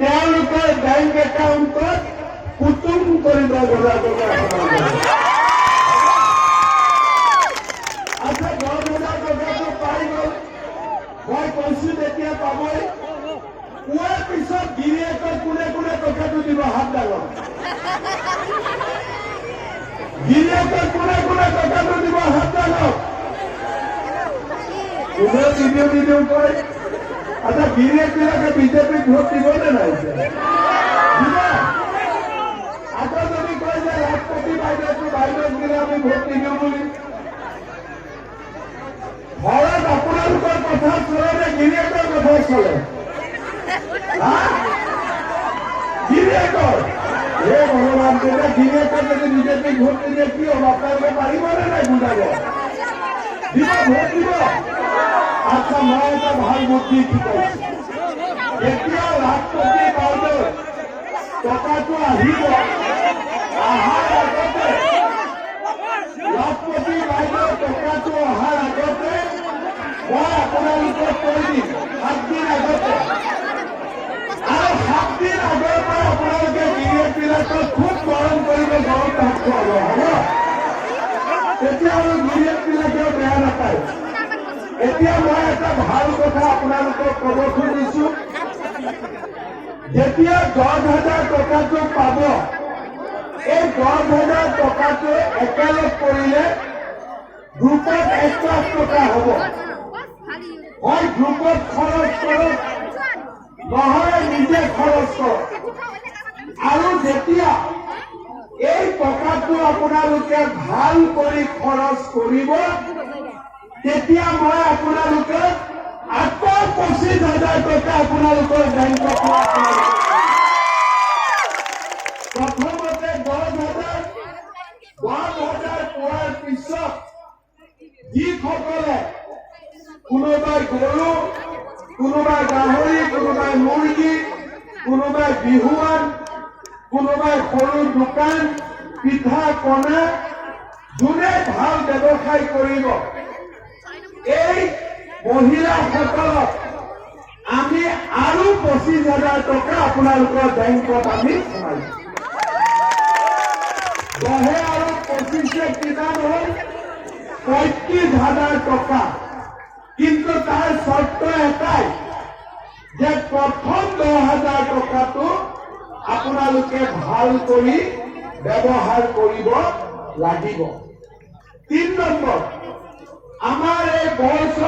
Bank একাউণ্টত কুটুম কৰি দিয়া 10,000 টকা। আচ্ছা 10,000 টকাটো পাই গ'ল, মই কৈছো তেতিয়া পাবই। পোৱাৰ পিছত গিৰিয়েকক কোনে কোনে টকাটো দিব? হাত ডাঙৰ। গিৰিয়েকক কোনে কোনে টকাটো দিব? হাত ডাঙৰ। কোনে নিদিওঁ কয়? আচ্ছা গিৰিয়েকবিলাকে বিজেপিক ভোট দিবনে নাই? দিব। আকৌ যদি কয় যে ৰাষ্ট্ৰপতি বাইদেউক দিলে আমি ভোট নিদিওঁ বুলি, ঘৰত আপোনালোকৰ কথা চলে নে গিৰিয়েকৰ কথা চলে? গিৰিয়েকৰ এই ভগৱান তেতিয়া গিৰিয়েকৰ যদি বিজেপিক ভোট নিদিয়ে কি হ'ব? আপোনালোকে পাৰিবনে নাই বুজাব? দিব, ভোট দিব। আচ্ছা মই এটা ভাল বুদ্ধি শিকাইছো। এতিয়া ৰাষ্ট্ৰপতি বাইদেউ টকাটো আহিব, অহাৰ আগতে ৰাষ্ট্ৰপতি বাইদেউ টকাটো অহাৰ আগতে মই আপোনালোকক কৈ দিম 7 দিন আগতে, আৰু 7 দিন আগৰ পৰা আপোনালোকে গিৰিয়েকবিলাকক খুব গৰম কৰিব, গৰম ভাত খুৱাব, হ'ব? তেতিয়া আৰু গিৰিয়েকবিলাকেও বেয়া নাপায়। এতিয়া মই এটা ভাল কথা আপোনালোকক ক'ব খুজিছো। যেতিয়া 10,000 টকাটো পাব, এই 10,000 টকাটো একেলগ কৰিলে গ্ৰুপত 1 লাখ টকা হ'ব। হয় গ্ৰুপত খৰচ কৰক, নহলে নিজে খৰচ কৰক। আৰু যেতিয়া এই টকাটো আপোনালোকে ভাল কৰি খৰচ কৰিব, তেতিয়া মই আপোনালোকে আকৌ 25,000 টকা আপোনালোকৰ বেংকত প্ৰথমতে 10,000 পোৱাৰ পিছত যিসকলে কোনোবাই গৰু, কোনোবাই গাহৰি, কোনোবাই মুৰ্গী, কোনোবাই বিহুৱান, কোনোবাই সৰু দোকান, পিঠা পনা, যোনে ভাল ব্যৱসায় কৰিব, এই মহিলাসকলক আমি আৰু 25,000 টকা আপোনালোকৰ বেংকত আমি সোমাইছো। 10 আৰু 25 কিমান হ'ল? 35,000 টকা। কিন্তু তাৰ চৰ্ত এটাই যে প্ৰথম 10,000 টকাটো আপোনালোকে ভাল কৰি ব্যৱহাৰ কৰিব লাগিব। 3 নম্বৰ, আমাৰ এই